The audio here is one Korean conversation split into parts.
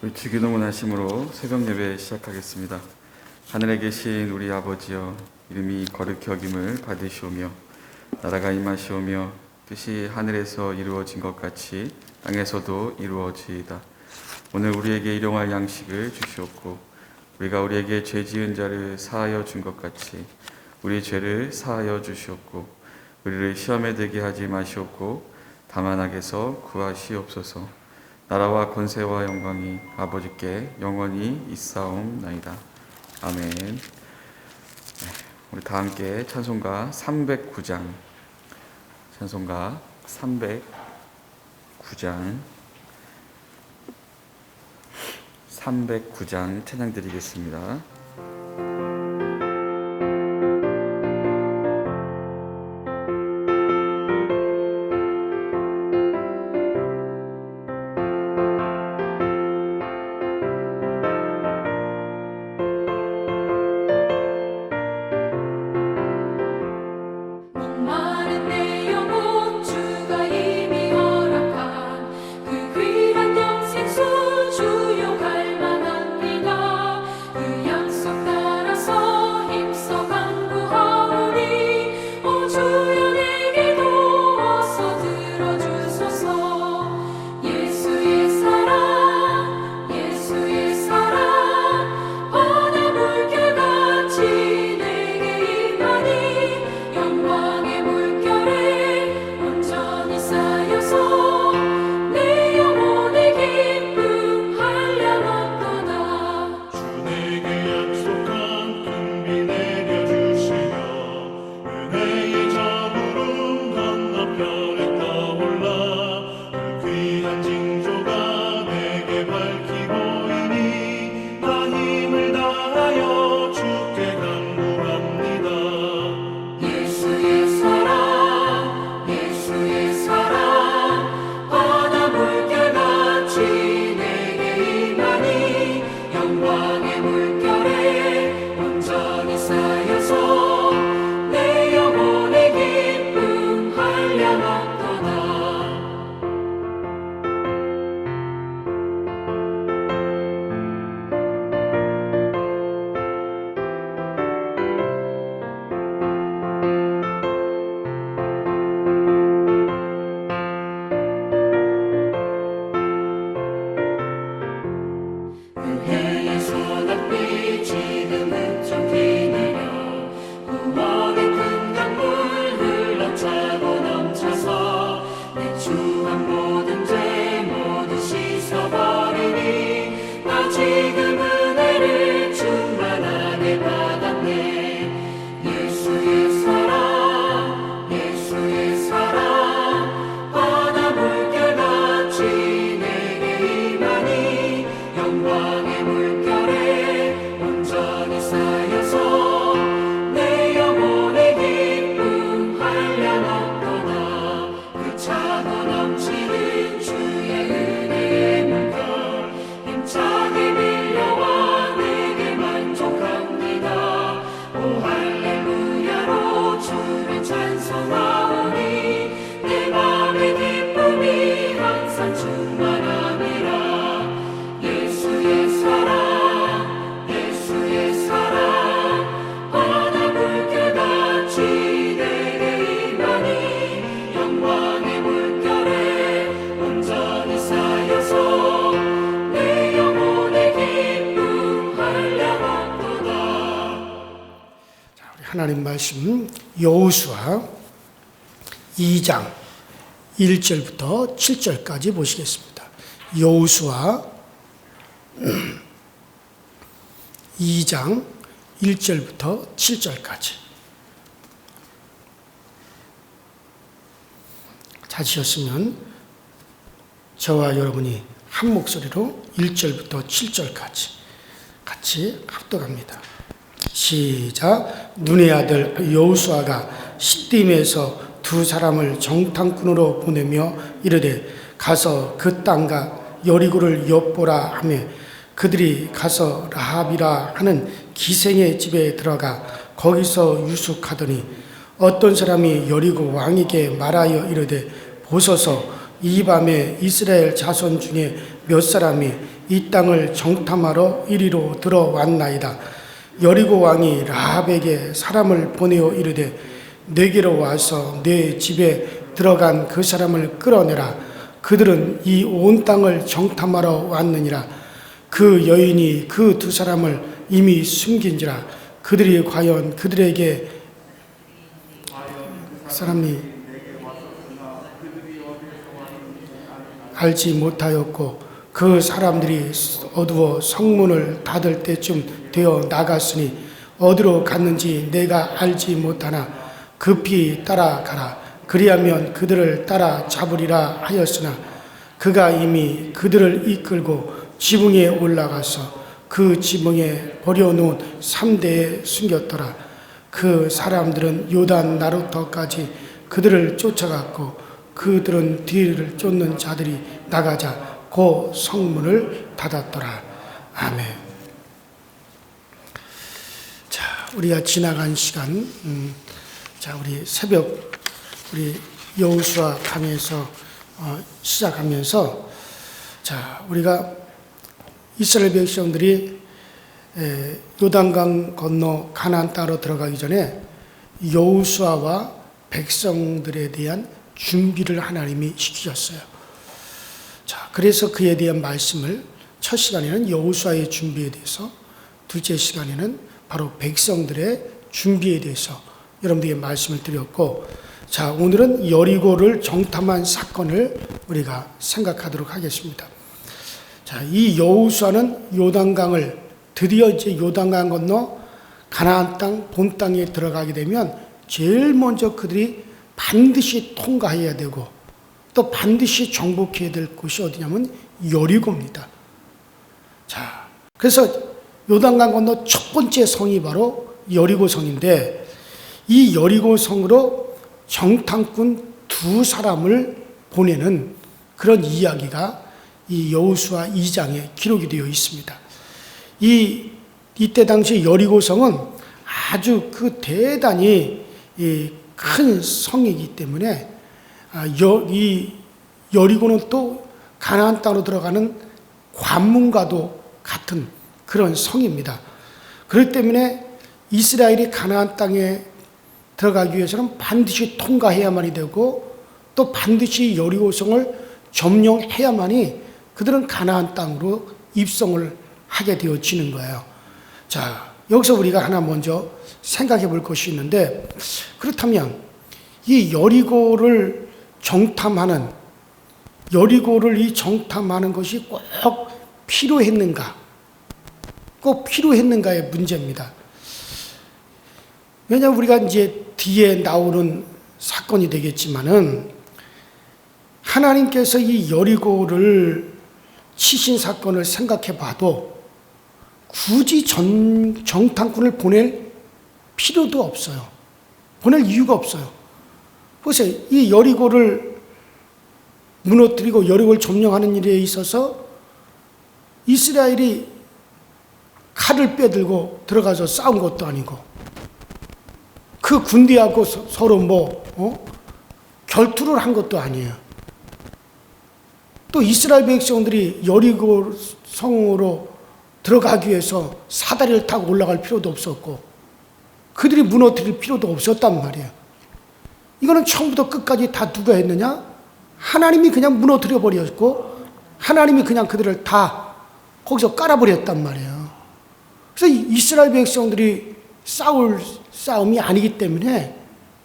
우리 주기도문 하심으로 새벽 예배 시작하겠습니다. 하늘에 계신 우리 아버지여, 이름이 거룩히 여김을 받으시오며 나라가 임하시오며 뜻이 하늘에서 이루어진 것 같이 땅에서도 이루어지이다. 오늘 우리에게 일용할 양식을 주시옵고 우리가 우리에게 죄 지은 자를 사하여 준 것 같이 우리 죄를 사하여 주시옵고 우리를 시험에 들게 하지 마시옵고 다만 악에서 구하시옵소서. 나라와 권세와 영광이 아버지께 영원히 있사옵나이다. 아멘. 우리 다 함께 찬송가 309장, 찬송가 309장 찬양 드리겠습니다. 하나님 말씀 여호수아 2장 1절부터 7절까지 보시겠습니다. 여호수아 2장 1절부터 7절까지. 찾으셨으면 저와 여러분이 한 목소리로 1절부터 7절까지 같이 합독합니다. 시작. 눈의 아들 여호수아가 시딤에서 두 사람을 정탐꾼으로 보내며 이르되 가서 그 땅과 여리고를 엿보라 하며 그들이 가서 라합이라 하는 기생의 집에 들어가 거기서 유숙하더니 어떤 사람이 여리고 왕에게 말하여 이르되 보소서 이 밤에 이스라엘 자손 중에 몇 사람이 이 땅을 정탐하러 이리로 들어왔나이다. 여리고 왕이 라합에게 사람을 보내어 이르되 내게로 와서 내 집에 들어간 그 사람을 끌어내라. 그들은 이 온 땅을 정탐하러 왔느니라. 그 여인이 그 두 사람을 이미 숨긴지라. 그들이 과연 그들에게 사람이 알지 못하였고 그 사람들이 어두워 성문을 닫을 때쯤 되어 나갔으니 어디로 갔는지 내가 알지 못하나 급히 따라가라. 그리하면 그들을 따라 잡으리라 하였으나 그가 이미 그들을 이끌고 지붕에 올라가서 그 지붕에 버려놓은 3대에 숨겼더라. 그 사람들은 요단 나루터까지 그들을 쫓아갔고 그들은 뒤를 쫓는 자들이 나가자 그 성문을 닫았더라. 아멘. 자, 우리가 지나간 시간, 자, 우리 새벽 우리 여호수아 강에서 시작하면서 자, 우리가 이스라엘 백성들이 요단강 건너 가나안 땅으로 들어가기 전에 여호수아와 백성들에 대한 준비를 하나님이 시키셨어요. 자, 그래서 그에 대한 말씀을 첫 시간에는 여호수아의 준비에 대해서, 둘째 시간에는 바로 백성들의 준비에 대해서 여러분들에게 말씀을 드렸고, 자, 오늘은 여리고를 정탐한 사건을 우리가 생각하도록 하겠습니다. 자, 이 여호수아는 요단강을 드디어 이제 요단강 건너 가나안 땅 본 땅에 들어가게 되면 제일 먼저 그들이 반드시 통과해야 되고 또 반드시 정복해야 될 곳이 어디냐면 여리고입니다. 자, 그래서 요단강 건너 첫 번째 성이 바로 여리고성인데 이 여리고성으로 정탐꾼 두 사람을 보내는 그런 이야기가 이 여호수아 2장에 기록이 되어 있습니다. 이때 당시 여리고성은 아주 그 대단히 큰 성이기 때문에 이 여리고는 또 가나안 땅으로 들어가는 관문과도 같은 그런 성입니다. 그렇기 때문에 이스라엘이 가나안 땅에 들어가기 위해서는 반드시 통과해야만이 되고 또 반드시 여리고성을 점령해야만이 그들은 가나안 땅으로 입성을 하게 되어지는 거예요. 자, 여기서 우리가 하나 먼저 생각해 볼 것이 있는데, 그렇다면 이 여리고를 정탐하는 것이 꼭 필요했는가? 꼭 필요했는가의 문제입니다. 왜냐하면 우리가 이제 뒤에 나오는 사건이 되겠지만은 하나님께서 이 여리고를 치신 사건을 생각해 봐도 굳이 정탐꾼을 보낼 필요도 없어요. 보낼 이유가 없어요. 보세요. 이 여리고를 무너뜨리고 여리고를 점령하는 일에 있어서 이스라엘이 칼을 빼들고 들어가서 싸운 것도 아니고 그 군대하고 서로 결투를 한 것도 아니에요. 또 이스라엘 백성들이 여리고 성으로 들어가기 위해서 사다리를 타고 올라갈 필요도 없었고 그들이 무너뜨릴 필요도 없었단 말이에요. 이거는 처음부터 끝까지 다 누가 했느냐? 하나님이 그냥 무너뜨려 버렸고 하나님이 그냥 그들을 다 거기서 깔아버렸단 말이에요. 그래서 이스라엘 백성들이 싸울 싸움이 아니기 때문에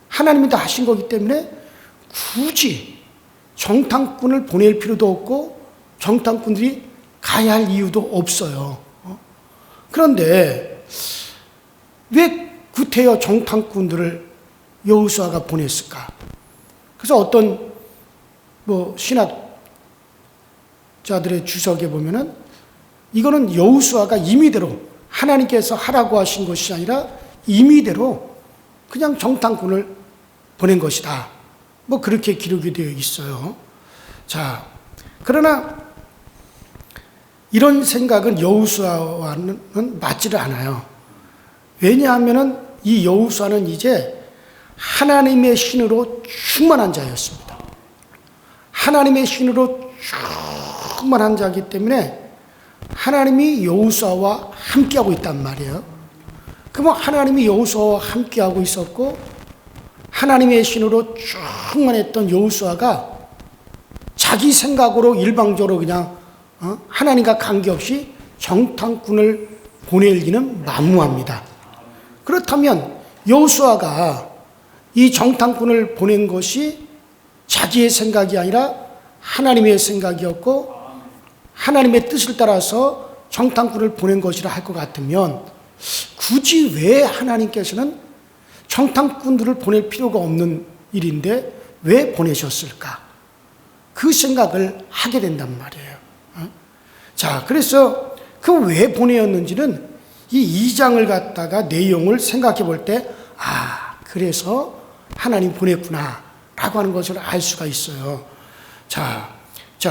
하나님이 다 하신 거기 때문에 굳이 정탐꾼을 보낼 필요도 없고 정탐꾼들이 가야 할 이유도 없어요. 그런데 왜 구태여 정탐꾼들을 여호수아가 보냈을까? 그래서 어떤 신학자들의 주석에 보면은 이거는 여호수아가 임의대로 하나님께서 하라고 하신 것이 아니라 임의대로 그냥 정탐꾼을 보낸 것이다. 그렇게 기록이 되어 있어요. 자, 그러나 이런 생각은 여호수아와는 맞지를 않아요. 왜냐하면은 이 여호수아는 이제 하나님의 신으로 충만한 자였습니다. 하나님의 신으로 충만한 자이기 때문에 하나님이 여호수아와 함께하고 있단 말이에요. 그러면 하나님이 여호수아와 함께하고 있었고 하나님의 신으로 충만했던 여호수아가 자기 생각으로 일방적으로 그냥 하나님과 관계없이 정탐꾼을 보낼 리는 만무합니다. 그렇다면 여호수아가 이 정탐꾼을 보낸 것이 자기의 생각이 아니라 하나님의 생각이었고 하나님의 뜻을 따라서 정탐꾼을 보낸 것이라 할 것 같으면 굳이 왜 하나님께서는 정탐꾼들을 보낼 필요가 없는 일인데 왜 보내셨을까? 그 생각을 하게 된단 말이에요. 자, 그래서 그 왜 보내었는지는 이 2장을 갖다가 내용을 생각해 볼 때, 그래서 하나님 보냈구나 라고 하는 것을 알 수가 있어요. 자,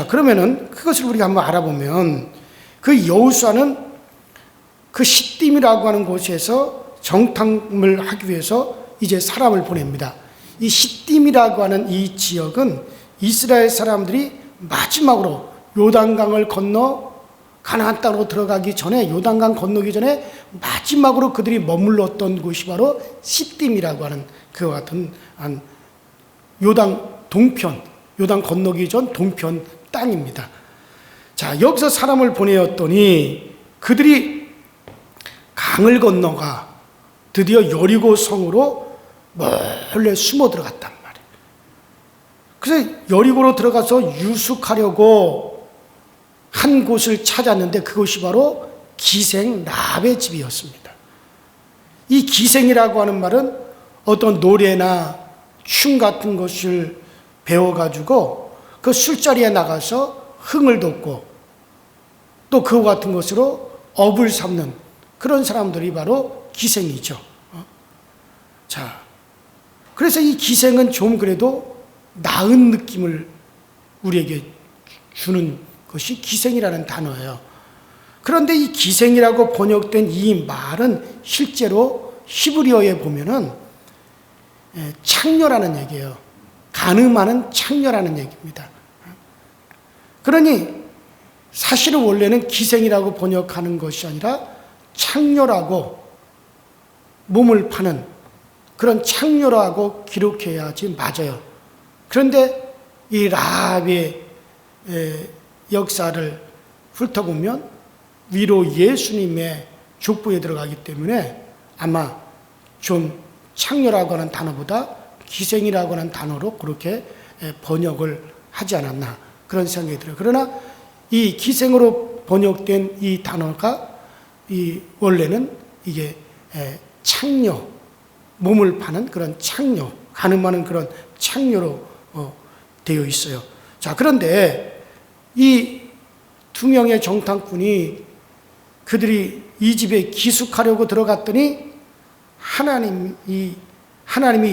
그러면은 그것을 우리가 한번 알아보면 그 여호수아는 그 시딤이라고 하는 곳에서 정탐을 하기 위해서 이제 사람을 보냅니다. 이 시딤이라고 하는 이 지역은 이스라엘 사람들이 마지막으로 요단강을 건너 가나안 땅으로 들어가기 전에, 요단강 건너기 전에 마지막으로 그들이 머물렀던 곳이 바로 시딤이라고 하는 그와 같은 요단 동편, 요단 건너기 전 동편 땅입니다. 자, 여기서 사람을 보내었더니 그들이 강을 건너가 드디어 여리고 성으로 몰래 숨어 들어갔단 말이에요. 그래서 여리고로 들어가서 유숙하려고 한 곳을 찾았는데 그것이 바로 기생 라합의 집이었습니다. 이 기생이라고 하는 말은 어떤 노래나 춤 같은 것을 배워가지고 그 술자리에 나가서 흥을 돋고 또 그와 같은 것으로 업을 삼는 그런 사람들이 바로 기생이죠. 자, 그래서 이 기생은 좀 그래도 나은 느낌을 우리에게 주는 것이 기생이라는 단어예요. 그런데 이 기생이라고 번역된 이 말은 실제로 히브리어에 보면은 창녀라는 얘기예요. 간음하는 창녀라는 얘기입니다. 그러니 사실은 원래는 기생이라고 번역하는 것이 아니라 창녀라고 몸을 파는 그런 창녀라고 기록해야지 맞아요. 그런데 이 라합의 역사를 훑어보면 위로 예수님의 족보에 들어가기 때문에 아마 좀 창녀라고 하는 단어보다 기생이라고 하는 단어로 그렇게 번역을 하지 않았나 그런 생각이 들어요. 그러나 이 기생으로 번역된 이 단어가 이 원래는 이게 창녀, 몸을 파는 그런 창녀, 간음하는 그런 창녀로 되어 있어요. 자, 그런데 이 두 명의 정탐꾼이 그들이 이 집에 기숙하려고 들어갔더니 하나님이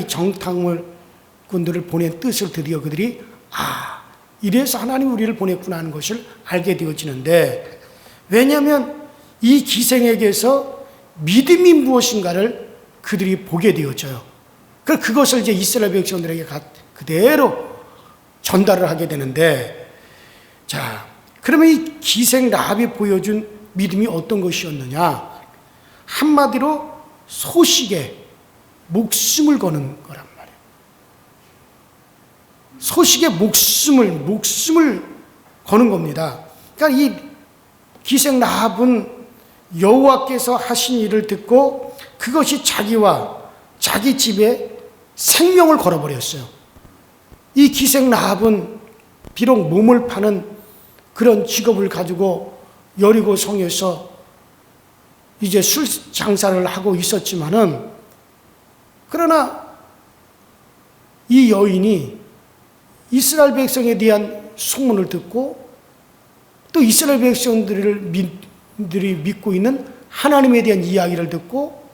정탐꾼들을 보낸 뜻을 드디어 그들이 이래서 하나님이 우리를 보냈구나 하는 것을 알게 되어지는데, 왜냐하면 이 기생에게서 믿음이 무엇인가를 그들이 보게 되어져요. 그것을 이제 이스라엘 백성들에게 그대로 전달을 하게 되는데, 자, 그러면 이 기생 라합이 보여준 믿음이 어떤 것이었느냐? 한마디로 소식에 목숨을 거는 거란 말이에요. 소식에 목숨을 거는 겁니다. 그러니까 이 기생 라합은 여호와께서 하신 일을 듣고 그것이 자기와 자기 집에 생명을 걸어버렸어요. 이 기생 라합은 비록 몸을 파는 그런 직업을 가지고 여리고 성에서 이제 술 장사를 하고 있었지만은, 그러나 이 여인이 이스라엘 백성에 대한 소문을 듣고 또 이스라엘 백성들이 믿고 있는 하나님에 대한 이야기를 듣고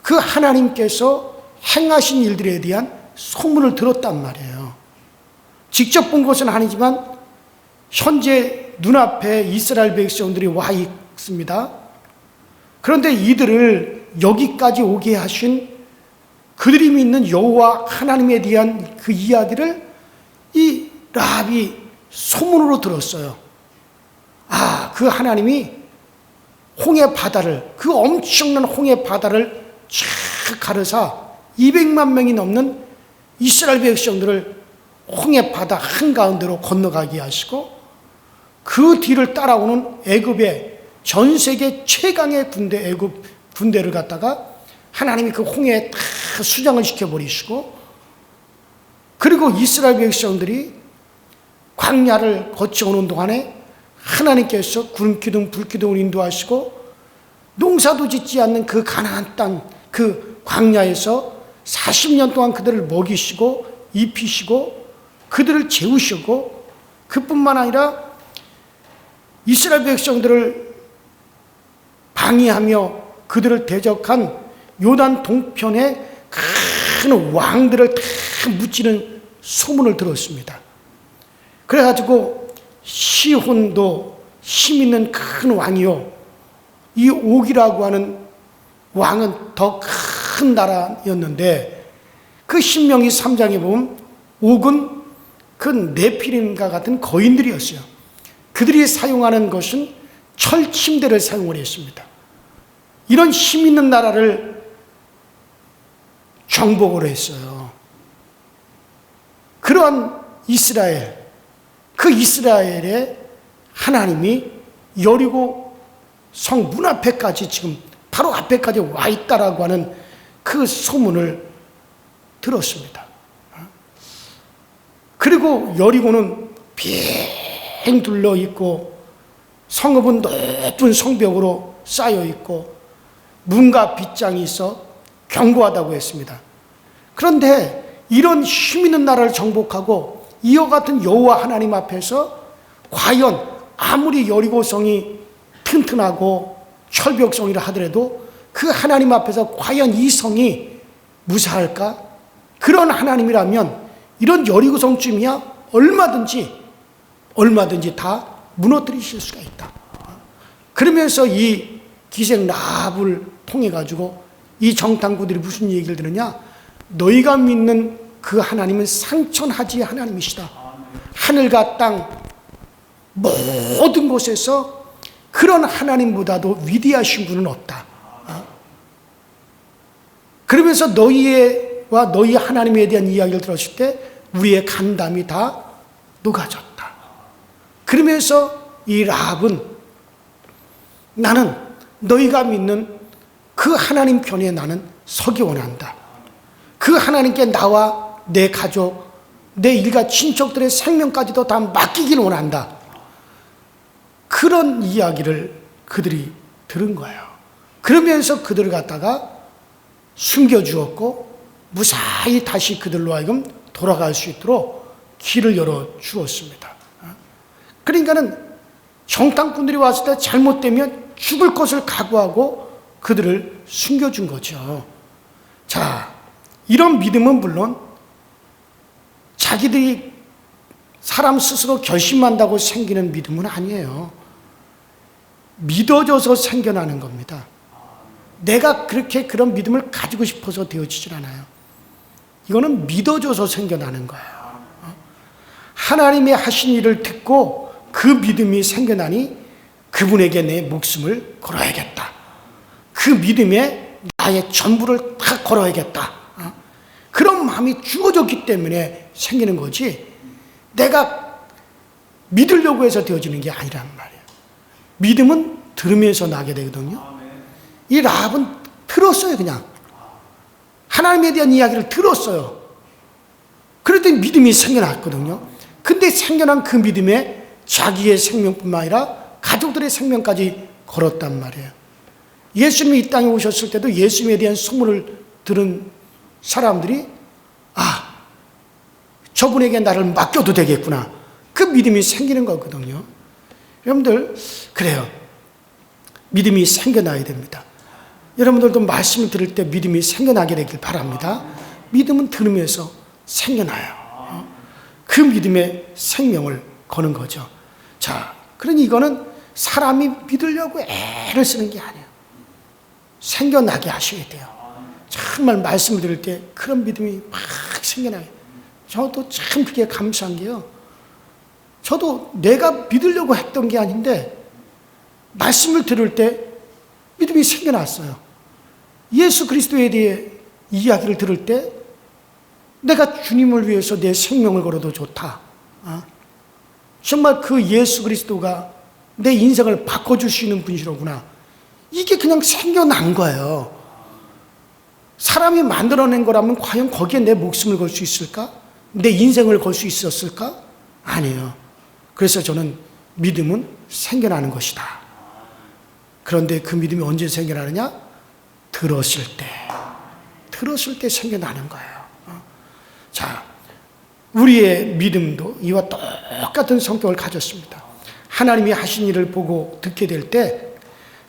그 하나님께서 행하신 일들에 대한 소문을 들었단 말이에요. 직접 본 것은 아니지만 현재 눈앞에 이스라엘 백성들이 와 있습니다. 그런데 이들을 여기까지 오게 하신 그들이 믿는 여호와 하나님에 대한 그 이야기를 이 라합이 소문으로 들었어요. 그 하나님이 홍해 바다를, 그 엄청난 홍해 바다를 쫙 가르사 200만 명이 넘는 이스라엘 백성들을 홍해 바다 한가운데로 건너가게 하시고, 그 뒤를 따라오는 애굽의 전 세계 최강의 군대, 애굽 군대를 갖다가 하나님이 그 홍해에 다 수장을 시켜버리시고, 그리고 이스라엘 백성들이 광야를 거쳐오는 동안에 하나님께서 구름기둥 불기둥을 인도하시고, 농사도 짓지 않는 그 가나안 땅, 그 광야에서 40년 동안 그들을 먹이시고 입히시고 그들을 재우시고, 그뿐만 아니라 이스라엘 백성들을 방해하며 그들을 대적한 요단 동편의 큰 왕들을 다 무찌르는 소문을 들었습니다. 그래가지고 시혼도 힘 있는 큰 왕이요, 이 옥이라고 하는 왕은 더 큰 나라였는데, 그 신명기 3장에 보면 옥은 그 네피림과 같은 거인들이었어요. 그들이 사용하는 것은 철침대를 사용을 했습니다. 이런 힘 있는 나라를 정복을 했어요. 그러한 이스라엘, 그 이스라엘의 하나님이 여리고 성 문 앞에까지, 지금 바로 앞에까지 와 있다라고 하는 그 소문을 들었습니다. 그리고 여리고는 빙 둘러 있고, 성읍은 높은 성벽으로 쌓여 있고, 문과 빗장이 있어 견고하다고 했습니다. 그런데 이런 힘 있는 나라를 정복하고 이와 같은 여호와 하나님 앞에서 과연 아무리 여리고성이 튼튼하고 철벽성이라 하더라도 그 하나님 앞에서 과연 이 성이 무사할까? 그런 하나님이라면 이런 여리고성쯤이야 얼마든지 다 무너뜨리실 수가 있다. 그러면서 이 기생 라합을 통해 가지고 이 정탐꾼들이 무슨 얘기를 들으냐? 너희가 믿는 그 하나님은 상천하지의 하나님이시다. 하늘과 땅 모든 곳에서 그런 하나님보다도 위대하신 분은 없다. 그러면서 너희와 너희 하나님에 대한 이야기를 들었을 때 우리의 간담이 다 녹아졌다. 그러면서 이 라합은 나는 너희가 믿는 그 하나님 편에 나는 서기 원한다. 그 하나님께 나와 내 가족, 내 일가 친척들의 생명까지도 다 맡기길 원한다. 그런 이야기를 그들이 들은 거예요. 그러면서 그들을 갖다가 숨겨주었고 무사히 다시 그들로 하여금 돌아갈 수 있도록 길을 열어주었습니다. 그러니까는 정탐꾼들이 왔을 때 잘못되면 죽을 것을 각오하고 그들을 숨겨준 거죠. 자, 이런 믿음은 물론 자기들이 사람 스스로 결심한다고 생기는 믿음은 아니에요. 믿어져서 생겨나는 겁니다. 내가 그렇게 그런 믿음을 가지고 싶어서 되어지질 않아요. 이거는 믿어져서 생겨나는 거예요. 하나님의 하신 일을 듣고 그 믿음이 생겨나니 그분에게 내 목숨을 걸어야겠다. 그 믿음에 나의 전부를 다 걸어야겠다. 그런 마음이 주어졌기 때문에 생기는 거지, 내가 믿으려고 해서 되어지는 게 아니란 말이에요. 믿음은 들으면서 나게 되거든요. 이 라합은 들었어요. 그냥 하나님에 대한 이야기를 들었어요. 그랬더니 믿음이 생겨났거든요. 근데 생겨난 그 믿음에 자기의 생명뿐만 아니라 가족들의 생명까지 걸었단 말이에요. 예수님이 이 땅에 오셨을 때도 예수님에 대한 소문을 들은 사람들이 저분에게 나를 맡겨도 되겠구나. 그 믿음이 생기는 거거든요. 여러분들, 그래요. 믿음이 생겨나야 됩니다. 여러분들도 말씀을 들을 때 믿음이 생겨나게 되길 바랍니다. 믿음은 들으면서 생겨나요. 그 믿음에 생명을 거는 거죠. 자, 그러니 이거는 사람이 믿으려고 애를 쓰는 게 아니에요. 생겨나게 하셔야 돼요. 정말 말씀을 들을 때 그런 믿음이 막 생겨나요. 저도 참 그게 감사한 게요. 저도 내가 믿으려고 했던 게 아닌데 말씀을 들을 때 믿음이 생겨났어요. 예수 그리스도에 대해 이야기를 들을 때 내가 주님을 위해서 내 생명을 걸어도 좋다. 정말 그 예수 그리스도가 내 인생을 바꿔줄 수 있는 분이로구나. 이게 그냥 생겨난 거예요. 사람이 만들어낸 거라면 과연 거기에 내 목숨을 걸 수 있을까? 내 인생을 걸 수 있었을까? 아니에요. 그래서 저는 믿음은 생겨나는 것이다. 그런데 그 믿음이 언제 생겨나느냐? 들었을 때 생겨나는 거예요. 자, 우리의 믿음도 이와 똑같은 성격을 가졌습니다. 하나님이 하신 일을 보고 듣게 될 때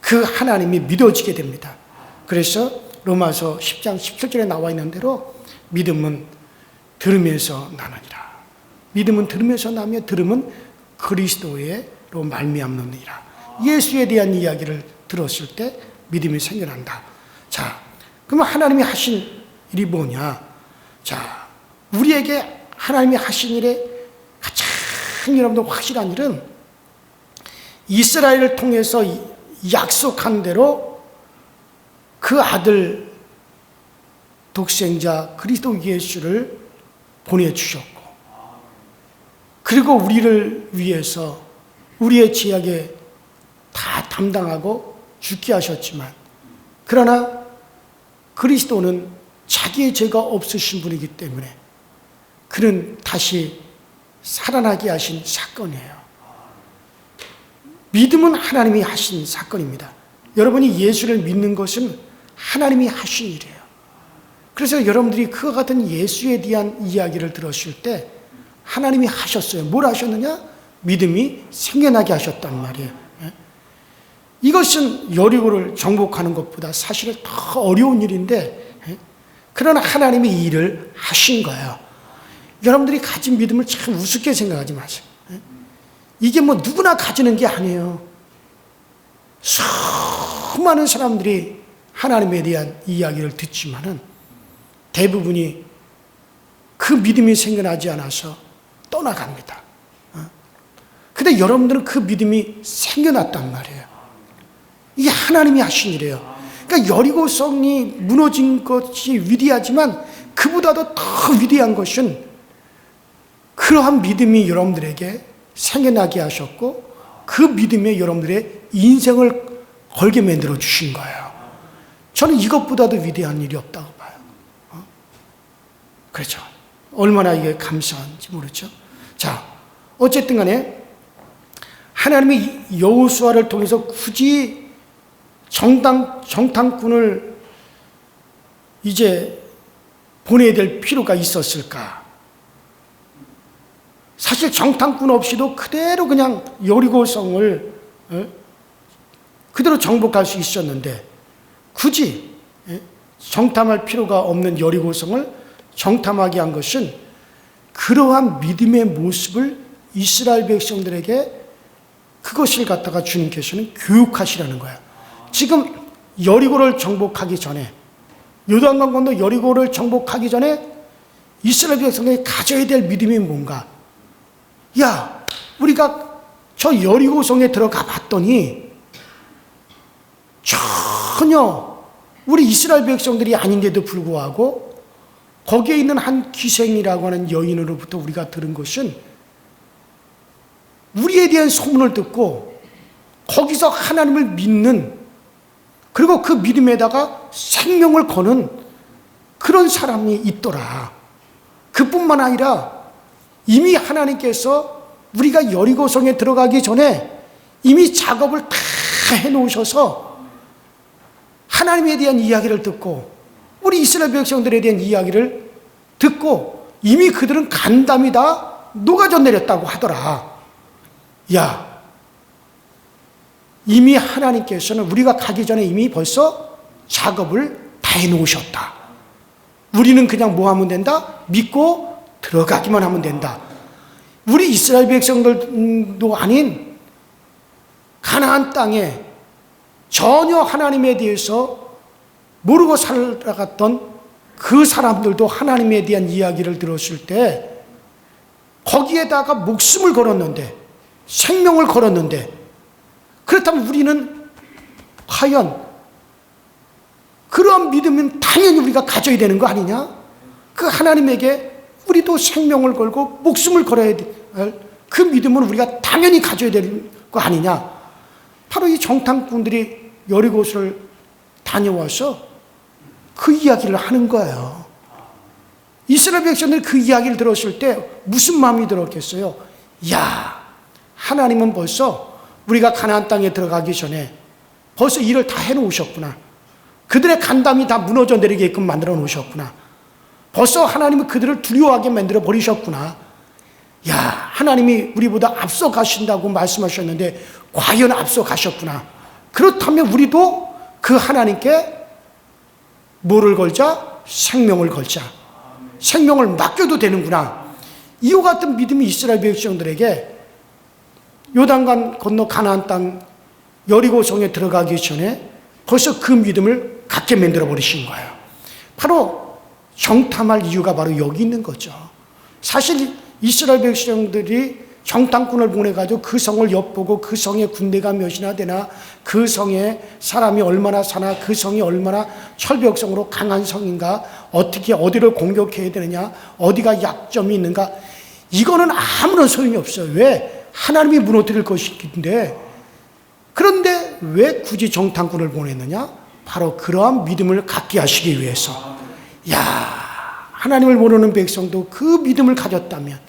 그 하나님이 믿어지게 됩니다. 그래서 로마서 10장 17절에 나와 있는 대로 믿음은 들으면서 나느니라. 믿음은 들으면서 나며 들음은 그리스도로 말미암느니라. 예수에 대한 이야기를 들었을 때 믿음이 생겨난다. 자, 그러면 하나님이 하신 일이 뭐냐? 자, 우리에게 하나님이 하신 일에 가장 여러분들 확실한 일은 이스라엘을 통해서 약속한 대로 그 아들 독생자 그리스도 예수를 보내주셨고, 그리고 우리를 위해서 우리의 죄악에 다 담당하고 죽게 하셨지만, 그러나 그리스도는 자기의 죄가 없으신 분이기 때문에 그는 다시 살아나게 하신 사건이에요. 믿음은 하나님이 하신 사건입니다. 여러분이 예수를 믿는 것은 하나님이 하신 일이에요. 그래서 여러분들이 그와 같은 예수에 대한 이야기를 들었을 때 하나님이 하셨어요. 뭘 하셨느냐? 믿음이 생겨나게 하셨단 말이에요. 이것은 여리고를 정복하는 것보다 사실은 더 어려운 일인데, 그러나 하나님이 이 일을 하신 거예요. 여러분들이 가진 믿음을 참 우습게 생각하지 마세요. 이게 뭐 누구나 가지는 게 아니에요. 수많은 사람들이 하나님에 대한 이야기를 듣지만은 대부분이 그 믿음이 생겨나지 않아서 떠나갑니다. 근데 여러분들은 그 믿음이 생겨났단 말이에요. 이게 하나님이 하신 일이에요. 그러니까 여리고성이 무너진 것이 위대하지만 그보다도 더 위대한 것은 그러한 믿음이 여러분들에게 생겨나게 하셨고 그 믿음에 여러분들의 인생을 걸게 만들어 주신 거예요. 저는 이것보다도 위대한 일이 없다고 봐요. 그렇죠. 얼마나 이게 감사한지 모르죠. 자, 어쨌든 간에 하나님이 여호수아를 통해서 굳이 정탐꾼을 이제 보내야 될 필요가 있었을까? 사실 정탐꾼 없이도 그대로 그냥 여리고성을 그대로 정복할 수 있었는데 굳이 정탐할 필요가 없는 여리고성을 정탐하게 한 것은 그러한 믿음의 모습을 이스라엘 백성들에게 그것을 갖다가 주님께서는 교육하시라는 거야. 지금 여리고를 정복하기 전에, 요단강 건너 여리고를 정복하기 전에 이스라엘 백성들이 가져야 될 믿음이 뭔가? 야, 우리가 저 여리고성에 들어가 봤더니 전혀 우리 이스라엘 백성들이 아닌데도 불구하고 거기에 있는 한 기생이라고 하는 여인으로부터 우리가 들은 것은 우리에 대한 소문을 듣고 거기서 하나님을 믿는, 그리고 그 믿음에다가 생명을 거는 그런 사람이 있더라. 그뿐만 아니라 이미 하나님께서 우리가 여리고성에 들어가기 전에 이미 작업을 다 해놓으셔서 하나님에 대한 이야기를 듣고 우리 이스라엘 백성들에 대한 이야기를 듣고 이미 그들은 간담이 다 녹아져 내렸다고 하더라. 야, 이미 하나님께서는 우리가 가기 전에 이미 벌써 작업을 다 해놓으셨다. 우리는 그냥 뭐 하면 된다? 믿고 들어가기만 하면 된다. 우리 이스라엘 백성들도 아닌 가나안 땅에 전혀 하나님에 대해서 모르고 살아갔던 그 사람들도 하나님에 대한 이야기를 들었을 때 거기에다가 목숨을 걸었는데, 생명을 걸었는데, 그렇다면 우리는 과연 그러한 믿음은 당연히 우리가 가져야 되는 거 아니냐? 그 하나님에게 우리도 생명을 걸고 목숨을 걸어야 될 그 믿음은 우리가 당연히 가져야 되는 거 아니냐? 바로 이 정탐꾼들이 여리고를 다녀와서 그 이야기를 하는 거예요. 이스라엘 백성들이 그 이야기를 들었을 때 무슨 마음이 들었겠어요? 야, 하나님은 벌써 우리가 가나안 땅에 들어가기 전에 벌써 일을 다 해놓으셨구나. 그들의 간담이 다 무너져 내리게끔 만들어 놓으셨구나. 벌써 하나님은 그들을 두려워하게 만들어 버리셨구나. 야, 하나님이 우리보다 앞서 가신다고 말씀하셨는데 과연 앞서 가셨구나. 그렇다면 우리도 그 하나님께 뭐를 걸자? 생명을 걸자. 생명을 맡겨도 되는구나. 이와 같은 믿음이 이스라엘 백성들에게 요단강 건너 가나안 땅 여리고성에 들어가기 전에 벌써 그 믿음을 갖게 만들어 버리신 거예요. 바로 정탐할 이유가 바로 여기 있는 거죠. 사실 이스라엘 백성들이 정탐꾼을 보내가지고 그 성을 엿보고 그 성에 군대가 몇이나 되나, 그 성에 사람이 얼마나 사나, 그 성이 얼마나 철벽성으로 강한 성인가, 어떻게 어디를 공격해야 되느냐, 어디가 약점이 있는가, 이거는 아무런 소용이 없어요. 왜? 하나님이 무너뜨릴 것인데. 그런데 왜 굳이 정탐꾼을 보냈느냐? 바로 그러한 믿음을 갖게 하시기 위해서. 야, 하나님을 모르는 백성도 그 믿음을 가졌다면,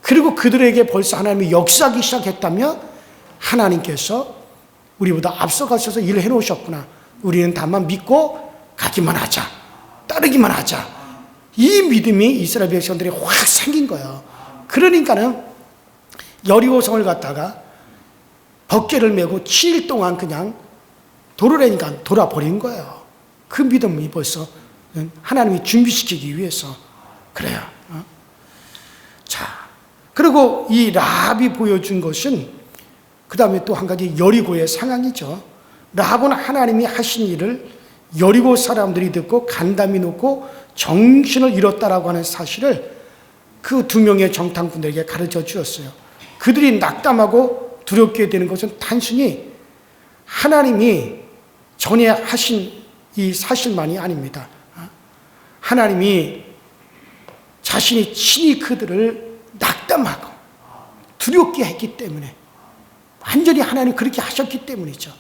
그리고 그들에게 벌써 하나님이 역사하기 시작했다면 하나님께서 우리보다 앞서가셔서 일을 해놓으셨구나. 우리는 다만 믿고 가기만 하자. 따르기만 하자. 이 믿음이 이스라엘 백성들이 확 생긴 거예요. 그러니까는 여리고성을 갔다가 벗개를 메고 7일 동안 그냥 돌으려니까 돌아버린 거예요. 그 믿음이 벌써 하나님이 준비시키기 위해서 그래요. 자, 그리고 이 라합이 보여준 것은 그 다음에 또 한 가지 여리고의 상황이죠. 라합은 하나님이 하신 일을 여리고 사람들이 듣고 간담이 놓고 정신을 잃었다라고 하는 사실을 그 두 명의 정탐꾼들에게 가르쳐 주었어요. 그들이 낙담하고 두렵게 되는 것은 단순히 하나님이 전에 하신 이 사실만이 아닙니다. 하나님이 자신이 친히 그들을 낙담하고 두렵게 했기 때문에, 완전히 하나님 그렇게 하셨기 때문이죠.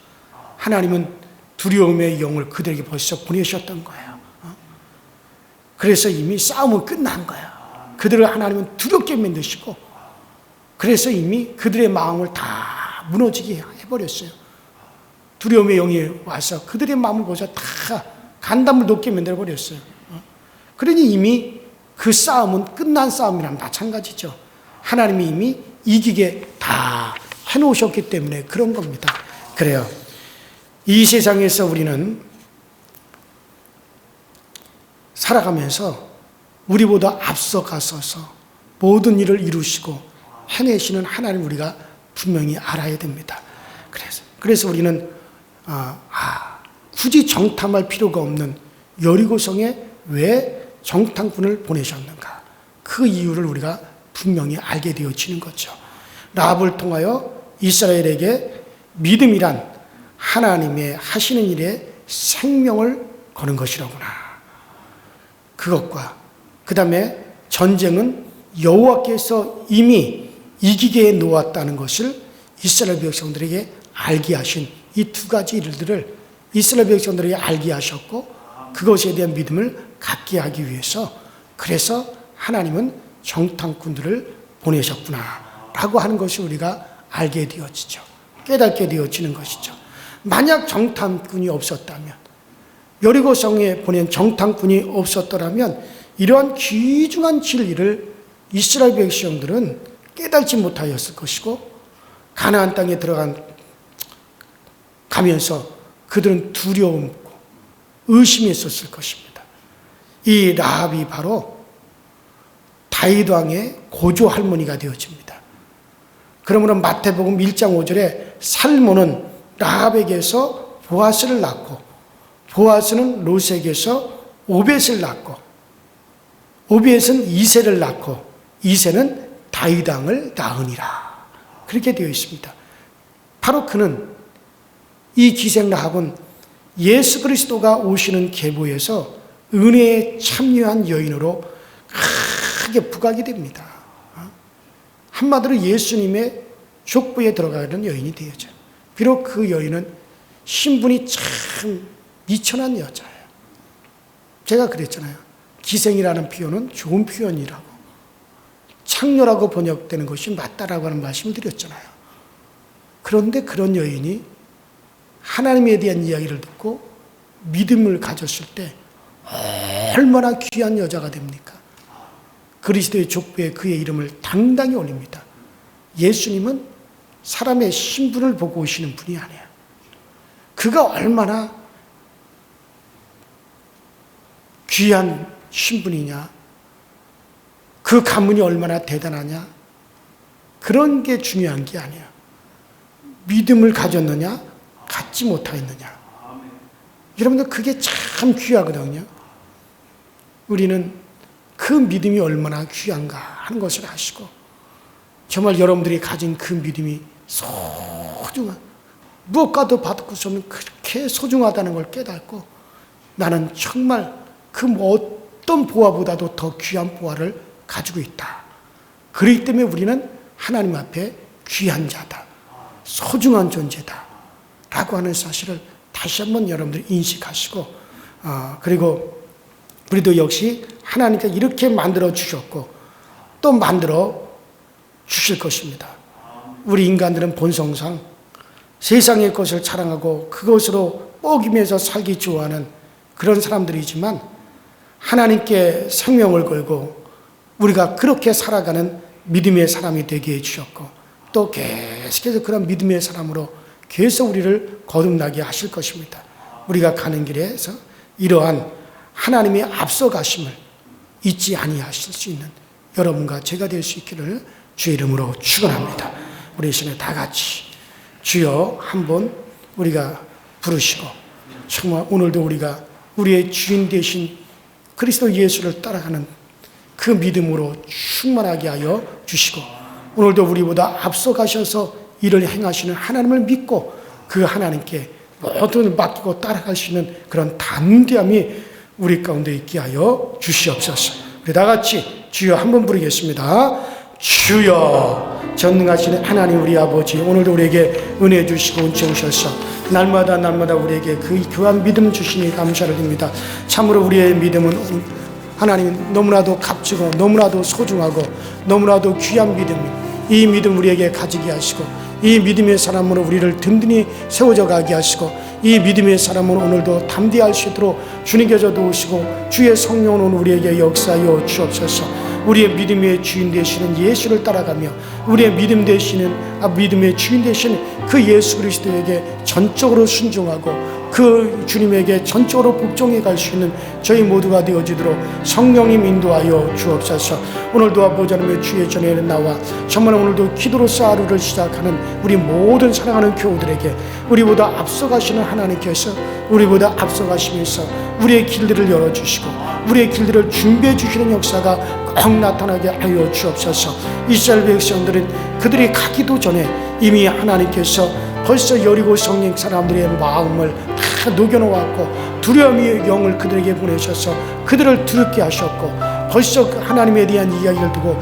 하나님은 두려움의 영을 그들에게 벌써 보내셨던 거예요. 그래서 이미 싸움은 끝난 거예요. 그들을 하나님은 두렵게 만드시고, 그래서 이미 그들의 마음을 다 무너지게 해버렸어요. 두려움의 영이 와서 그들의 마음을 벌써 다 간담을 놓게 만들어버렸어요. 그러니 이미 그 싸움은 끝난 싸움이랑 마찬가지죠. 하나님이 이미 이기게 다 해놓으셨기 때문에 그런 겁니다. 그래요. 이 세상에서 우리는 살아가면서 우리보다 앞서 가서서 모든 일을 이루시고 해내시는 하나님 우리가 분명히 알아야 됩니다. 그래서 우리는 굳이 정탐할 필요가 없는 여리고성에 왜 정탐꾼을 보내셨는가? 그 이유를 우리가 분명히 알게 되어지는 거죠. 라합을 통하여 이스라엘에게 믿음이란 하나님의 하시는 일에 생명을 거는 것이라구나. 그것과 그 다음에 전쟁은 여호와께서 이미 이기게 놓았다는 것을 이스라엘 백성들에게 알게 하신 이 두 가지 일들을 이스라엘 백성들에게 알게 하셨고, 그것에 대한 믿음을 갖게 하기 위해서, 그래서 하나님은 정탐꾼들을 보내셨구나 라고 하는 것이 우리가 알게 되어지죠. 깨닫게 되어지는 것이죠. 만약 정탐꾼이 없었다면, 여리고성에 보낸 정탐꾼이 없었더라면 이러한 귀중한 진리를 이스라엘 백성들은 깨닫지 못하였을 것이고, 가나안 땅에 가면서 그들은 두려움고 의심했었을 것입니다. 이 라합이 바로 다윗 왕의 고조 할머니가 되어집니다. 그러므로 마태복음 1장 5절에 살모는 라합에게서 보아스를 낳고, 보아스는 롯에게서 오벳을 낳고, 오벳은 이새를 낳고, 이새는 다윗 왕을 낳으니라. 그렇게 되어 있습니다. 바로 그는 이 기생라합은 예수 그리스도가 오시는 계보에서 은혜에 참여한 여인으로 크게 부각이 됩니다. 한마디로 예수님의 족보에 들어가는 여인이 되어져요. 비록 그 여인은 신분이 참 미천한 여자예요. 제가 그랬잖아요. 기생이라는 표현은 좋은 표현이라고, 창녀라고 번역되는 것이 맞다라고 하는 말씀을 드렸잖아요. 그런데 그런 여인이 하나님에 대한 이야기를 듣고 믿음을 가졌을 때 얼마나 귀한 여자가 됩니까? 그리스도의 족보에 그의 이름을 당당히 올립니다. 예수님은 사람의 신분을 보고 오시는 분이 아니에요. 그가 얼마나 귀한 신분이냐, 그 가문이 얼마나 대단하냐, 그런 게 중요한 게 아니에요. 믿음을 가졌느냐, 갖지 못하였느냐. 여러분들 그게 참 귀하거든요. 우리는 그 믿음이 얼마나 귀한가 하는 것을 아시고, 정말 여러분들이 가진 그 믿음이 소중한, 무엇과도 받을 수 없는 그렇게 소중하다는 걸 깨닫고, 나는 정말 그 어떤 보화보다도 더 귀한 보화를 가지고 있다. 그렇기 때문에 우리는 하나님 앞에 귀한 자다, 소중한 존재다 라고 하는 사실을 다시 한번 여러분들이 인식하시고, 그리고 우리도 역시 하나님께 이렇게 만들어 주셨고 또 만들어 주실 것입니다. 우리 인간들은 본성상 세상의 것을 자랑하고 그것으로 뻐기면서 살기 좋아하는 그런 사람들이지만, 하나님께 생명을 걸고 우리가 그렇게 살아가는 믿음의 사람이 되게 해주셨고, 또 계속해서 그런 믿음의 사람으로 계속 우리를 거듭나게 하실 것입니다. 우리가 가는 길에서 이러한 하나님의 앞서가심을 잊지 아니하실 수 있는 여러분과 제가 될 수 있기를 주의 이름으로 축원합니다. 우리 시간에 다 같이 주여 한번 우리가 부르시고, 정말 오늘도 우리가 우리의 주인 되신 그리스도 예수를 따라가는 그 믿음으로 충만하게 하여 주시고, 오늘도 우리보다 앞서가셔서 일을 행하시는 하나님을 믿고 그 하나님께 모든 맡기고 따라갈 수 있는 그런 담대함이 우리 가운데 있게 하여 주시옵소서. 우리 다 같이 주여 한번 부르겠습니다. 주여, 전능하시는 하나님 우리 아버지, 오늘도 우리에게 은혜 주시고 은총 주셔서 날마다 우리에게 그 귀한 믿음 주시니 감사를 드립니다. 참으로 우리의 믿음은 하나님 너무나도 값지고 너무나도 소중하고 너무나도 귀한 믿음, 이 믿음 우리에게 가지게 하시고, 이 믿음의 사람으로 우리를 든든히 세워져 가게 하시고, 이 믿음의 사람은 오늘도 담대할 수 있도록 주님께서 도우시고 주의 성령은 우리에게 역사하여 주옵소서. 우리의 믿음의 주인 되시는 예수를 따라가며 우리의 믿음의 주인 되시는 그 예수 그리스도에게 전적으로 순종하고 그 주님에게 전적으로 복종해 갈 수 있는 저희 모두가 되어지도록 성령님 인도하여 주옵소서. 오늘도 아버지 하나님의 주의 전에 나와 정말 오늘도 기도로서 하루를 시작하는 우리 모든 사랑하는 교우들에게 우리보다 앞서가시는 하나님께서 우리보다 앞서가시면서 우리의 길들을 열어주시고 우리의 길들을 준비해 주시는 역사가 꼭 나타나게 하여 주옵소서. 이스라엘 백성들은 그들이 가기도 전에 이미 하나님께서 벌써 여리고 성령 사람들의 마음을 다 녹여놓았고 두려움의 영을 그들에게 보내셔서 그들을 두렵게 하셨고, 벌써 그 하나님에 대한 이야기를 두고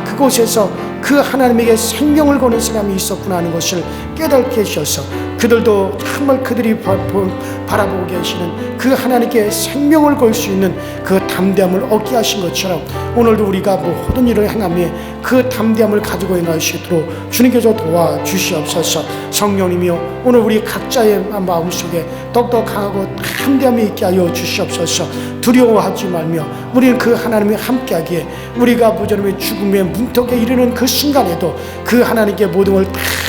그곳에서 그 하나님에게 생명을 거는 사람이 있었구나 하는 것을 깨닫게 하셔서 그들도 정말 그들이 바라보고 계시는 그 하나님께 생명을 걸 수 있는 그 담대함을 얻게 하신 것처럼 오늘도 우리가 모든 일을 행하며 그 담대함을 가지고 행할 수 있도록 주님께서 도와주시옵소서. 성령님이여, 오늘 우리 각자의 마음속에 더욱더 강하고 담대함이 있게 하여 주시옵소서. 두려워하지 말며 우리는 그 하나님이 함께하기에 우리가 부처님의 죽음의 문턱에 이르는 그 순간에도 그 하나님께 모든 걸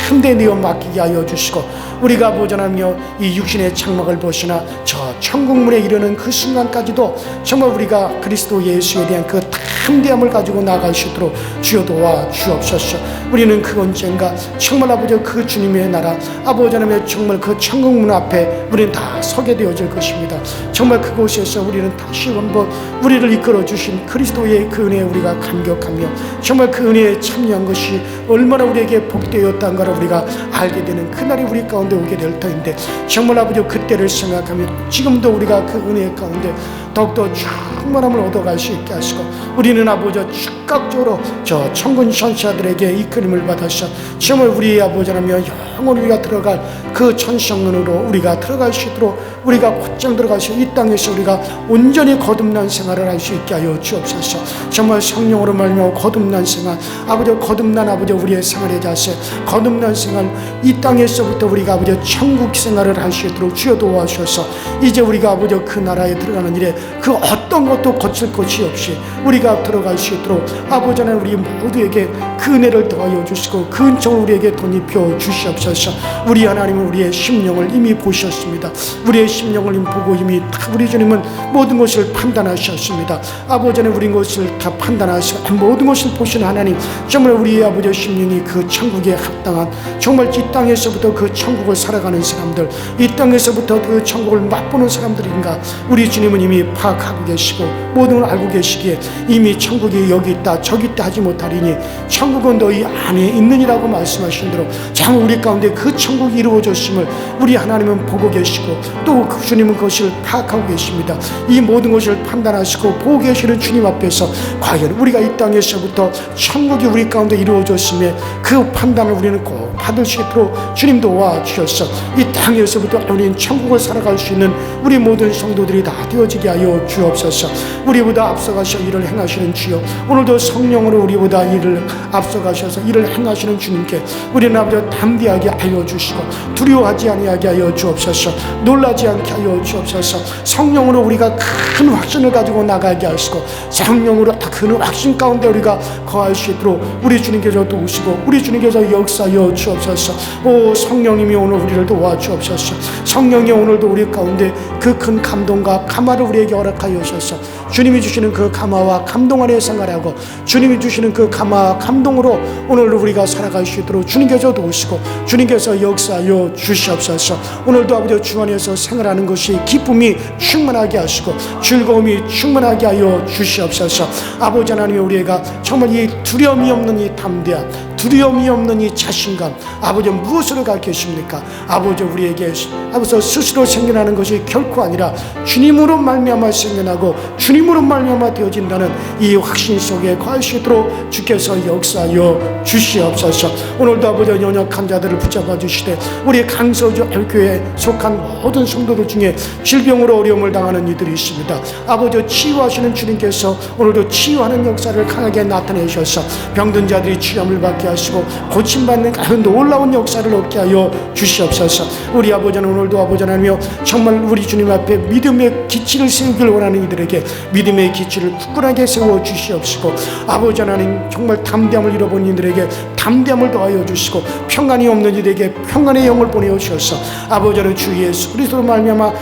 담대히 내어 맡기게 하여 주시고, 우리가 보존하며 이 육신의 장막을 벗으나 저 천국문에 이르는 그 순간까지도 정말 우리가 그리스도 예수에 대한 그 담대함을 가지고 나아갈 수 있도록 주여 도와 주옵소서. 우리는 그 언젠가 정말 아버지 그 주님의 나라 아버지 하나님의 정말 그 천국문 앞에 우리는 다 서게 되어질 것입니다. 정말 그곳에서 우리는 다시 한번 우리를 이끌어 주신 그리스도의 그 은혜에 우리가 감격하며 정말 그 은혜에 참여한 것이 얼마나 우리에게 복되었던가를 우리가 알게 되는 그날이 우리 가운데 오게 될 터인데, 정말 아버지 그때를 생각하면 지금도 우리가 그 은혜 가운데 더욱더 충만함을 얻어갈 수 있게 하시고, 우리는 아버지 즉각적으로 저 천군 천사들에게 이끌림을 받으셔 정말 우리 아버지 하나며 영원히 우리가 들어갈 그 천성문으로 우리가 들어갈 수 있도록 우리가 곧장 들어가서 이 땅에서 우리가 온전히 거듭난 생활을 할 수 있게 하여 주옵소서. 정말 성령으로 말미암아 거듭난 생활, 아버지 거듭난 아버지 우리의 생활의 자세, 거듭난 생활, 이 땅에서부터 우리가 아버지 천국 생활을 할 수 있도록 주여 도와주셔서 이제 우리가 아버지 그 나라에 들어가는 일에 그 어떤 것도 거칠 것이 없이 우리가 들어갈 수 있도록 아버지 하나님 우리 모두에게 그 은혜를 더하여 주시고 그 은총을 우리에게 덧입혀 주시옵소서. 우리 하나님은 우리의 심령을 이미 보셨습니다. 우리의 심령을 이미 보고 이미 다 우리 주님은 모든 것을 판단하셨습니다. 아버지 하나님 우리 것을 다 판단하시고 모든 것을 보시는 하나님, 정말 우리의 아버지 심령이 그 천국에 합당한, 정말 이 땅에서부터 그 천국을 살아가는 사람들, 이 땅에서부터 그 천국을 맛보는 사람들인가 우리 주님은 이미 파악하고 계시고 모든 걸 알고 계시기에 이미 천국이 여기 있다 저기 있다 하지 못하리니 천국은 너희 안에 있느니라고 말씀하신 대로 참 우리 가운데 그 천국이 이루어졌음을 우리 하나님은 보고 계시고 또 그 주님은 그것을 파악하고 계십니다. 이 모든 것을 판단하시고 보고 계시는 주님 앞에서 과연 우리가 이 땅에서부터 천국이 우리 가운데 이루어졌음에 그 판단을 우리는 꼭 받을 수 있도록 주님 도와주셔서 이 땅에서부터 우리는 천국을 살아갈 수 있는 우리 모든 성도들이 다 되어지게 하여 주옵소서. 우리보다 앞서가셔 일을 행하시는 주여, 오늘도 성령으로 우리보다 일을 앞서가셔서 일을 행하시는 주님께 우리는 아버지 담대하게 하여 주시고 두려워하지 아니하게 하여 주옵소서. 놀라지 않게 하여 주옵소서. 성령으로 우리가 큰 확신을 가지고 나가게 하시고 성령으로 큰 확신 가운데 우리가 거할 수 있도록 우리 주님께서 도우시고 우리 주님께서 역사하여 주옵소서. 오 성령님이 오늘 우리를 도와주옵소서. 성령이 오늘도 우리 가운데 그 큰 감동과 감화를 우리에게 허락하여 주셔서 주님이 주시는 그 감화와 감동 안에 생활하고 주님이 주시는 그 감화와 감동으로 오늘도 우리가 살아갈 수 있도록 주님께서 도우시고 주님께서 역사하여 주시옵소서. 오늘도 아버지 주 안에서 생활하는 것이 기쁨이 충만하게 하시고 즐거움이 충만하게 하여 주시옵소서. 아버지 하나님 우리가 정말 이 두려움이 없는 이 담대함, 두려움이 없는 이 자신감, 아버지 무엇으로 가르치십니까? 아버지 우리에게 아버지 스스로 생겨나는 것이 결코 아니라 주님으로 말미암아 생겨나고 주님으로 말미암아 되어진다는 이 확신 속에 거할 수 있도록 주께서 역사하여 주시옵소서. 오늘도 아버지 연약한 자들을 붙잡아 주시되 우리 강서주 교회에 속한 모든 성도들 중에 질병으로 어려움을 당하는 이들이 있습니다. 아버지 치유하시는 주님께서 오늘도 치유하는 역사를 강하게 나타내셔서 병든 자들이 치유함을 받게 하시고 고침받는 가장 놀라운 역사를 얻게 하여 주시옵소서. 우리 아버지는 오늘도 아버지 하나님이여 정말 우리 주님 앞에 믿음의 기치를 세우길 원하는 이들에게 믿음의 기치를 굳건하게 세워 주시옵시고 아버지 하나님 정말 담대함을 잃어본 이들에게 담대함을 더하여 주시고 평안이 없는 이들에게 평안의 영을 보내어 주셔서 아버지 하나님 주 예수 그리스도로 말미암아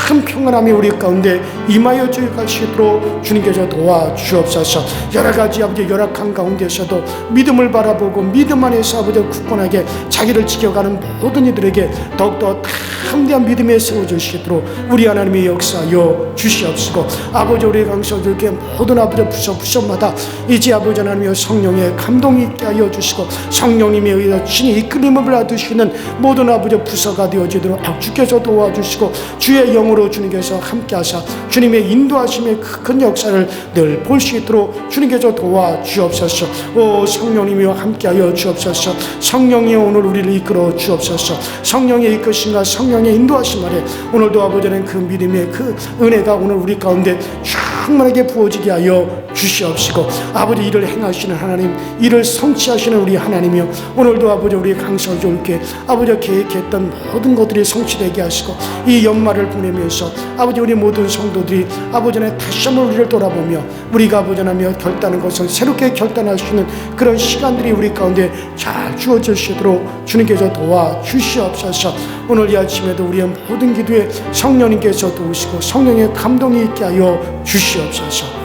큰 평안함이 우리 가운데 임하여 주실 수 있도록 주님께서 도와주옵소서. 여러 가지 아버지 열악한 가운데서도 믿음을 바라보고 믿음 안에서 아버지 굳건하게 자기를 지켜가는 모든 이들에게 더욱더 담대한 믿음에 세워주시도록 우리 하나님의 역사여 주시옵시고 아버지 우리 강서들께 모든 아버지 부서마다 이제 아버지 하나님의 성령의 감동이 있게 하여 주시고 성령님에 의해 친히 이끌림을 받으시는 모든 아버지 부서가 되어지도록 주께서 도와주시고 주의 영으로 주님께서 함께하사 주님의 인도하심의 큰 역사를 늘 볼 수 있도록 주님께서 도와주옵소서. 오 성령님이여 함께하여 주옵소서. 성령이 오늘 우리를 이끌어 주옵소서. 성령의 이끄심과 성령의 인도하심 아래 오늘도 아버지는 그 믿음의 그 은혜가 오늘 우리 가운데 충만하게 부어지게 하여 주시옵시고 아버지 일을 행하시는 하나님, 일을 성취하시는 우리 하나님이여 오늘도 아버지 우리 강서교회 아버지 계획했던 모든 것들이 성취되게 하시고 이 연말을 보내면서 아버지 우리 모든 성도들이 아버지는 다시 한번 우리를 돌아보며 우리가 아버지 하나며 결단한 것을 새롭게 결단할 수 있는 그런 시간들이 우리 가운데 잘 주어지시도록 주님께서 도와주시옵소서. 오늘 이 아침에도 우리의 모든 기도에 성령님께서 도우시고 성령의 감동이 있게 하여 주시옵소서.